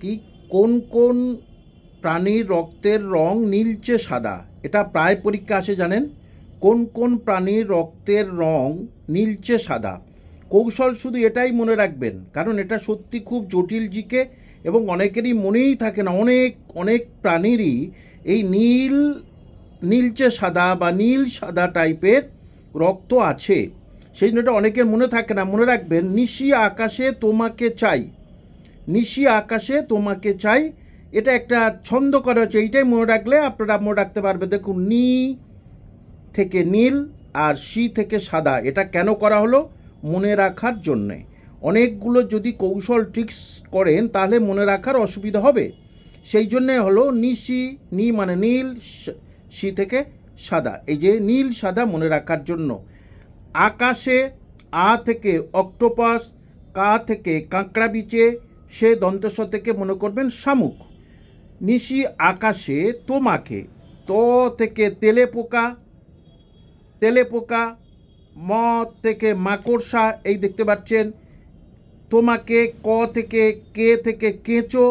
কি কোন কোন প্রাণীর রক্তের রং নীলচে সাদা? এটা প্রায় পরীক্ষা আসে, জানেন? কোন কোন প্রাণীর রক্তের রং নীলচে সাদা? কৌশল শুধু এটাই মনে রাখবেন, কারণ এটা সত্যি খুব জটিল জিকে এবং অনেকেরই মনেই থাকে না। অনেক অনেক প্রাণীরই এই নীলচে সাদা বা নীল সাদা টাইপের রক্ত আছে, সেই জন্য এটা অনেকের মনে থাকে না। মনে রাখবেন, নিশি আকাশে তোমাকে চাই, নিশি আকাশে তোমাকে চাই, এটা একটা ছন্দ করা হচ্ছে। এইটাই মনে রাখলে আপনারা মনে রাখতে পারবে। দেখুন, নি থেকে নীল আর সি থেকে সাদা, এটা কেন করা হলো? মনে রাখার জন্যে। অনেকগুলো যদি কৌশল ট্রিক্স করেন তাহলে মনে রাখার অসুবিধা হবে, সেই জন্যে হলো নিশি, নি মানে নীল, সি থেকে সাদা, এই যে নীল সাদা মনে রাখার জন্য। আকাশে, আ থেকে অক্টোপাস, কা থেকে কাঁকড়া বিচে, সে দন্তস্ব থেকে মনে করবেন শামুক। নিশি আকাশে তোমাকে, ত থেকে তেলে পোকা, তেলে পোকা, ম থেকে মাকড়সা, এই দেখতে পাচ্ছেন। তোমাকে, ক থেকে কে থেকে কেঁচো।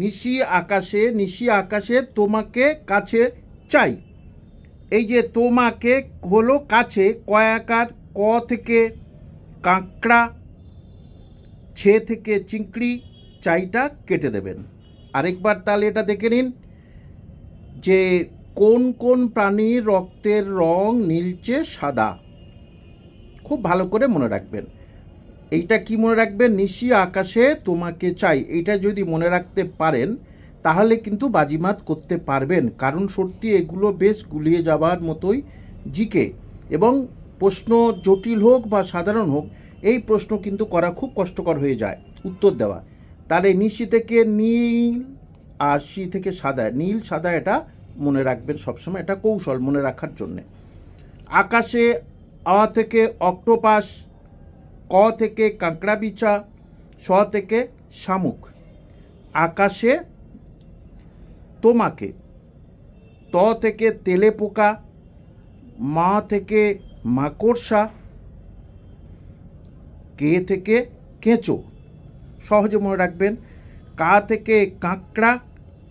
নিশি আকাশে, নিশি আকাশে তোমাকে কাছে চাই, এই যে তোমাকে হলো কাছে, কয়াকার, ক থেকে কাঁকড়া, ছে থেকে চিংড়ি, চাইটা কেটে দেবেন। আরেকবার তাহলে এটা দেখে নিন যে কোন কোন প্রাণীর রক্তের রং নীলচে সাদা। খুব ভালো করে মনে রাখবেন। এইটা কি মনে রাখবেন? নিশি আকাশে তোমাকে চাই। এইটা যদি মনে রাখতে পারেন তাহলে কিন্তু বাজিমাত করতে পারবেন, কারণ সত্যি এগুলো বেশ গুলিয়ে যাওয়ার মতোই জিকে, এবং প্রশ্ন জটিল হোক বা সাধারণ হোক, এই প্রশ্ন কিন্তু করা খুব কষ্টকর হয়ে যায় উত্তর দেওয়া। তাহলে নিশি থেকে নীল আর সি থেকে সাদা, নীল সাদা, এটা মনে রাখবেন সবসময়, এটা কৌশল মনে রাখার জন্যে। আকাশে, আ থেকে অক্টোপাস, ক থেকে কাঁকড়া বিচা, স থেকে শামুক। আকাশে তোমাকে, ত থেকে তেলে পোকা, মা থেকে মাকড়সা, কে থেকে কেঁচো, সহজে মনে রাখবেন। কা থেকে কাঁকড়া,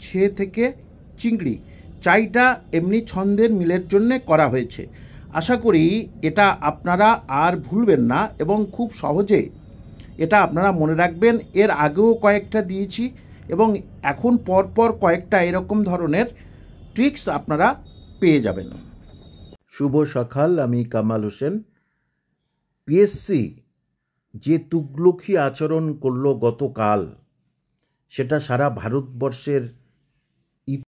ছে থেকে চিংড়ি। চাইটা এমনি ছন্দের মিলের জন্যে করা হয়েছে। আশা করি এটা আপনারা আর ভুলবেন না এবং খুব সহজে এটা আপনারা মনে রাখবেন। এর আগেও কয়েকটা দিয়েছি এবং এখন পরপর কয়েকটা এরকম ধরনের ট্রিক্স আপনারা পেয়ে যাবেন। শুভ সকাল, আমি কামাল হোসেন। পিএসসি যে তুগলকি আচরণ করলো গতকাল, সেটা সারা ভারতবর্ষের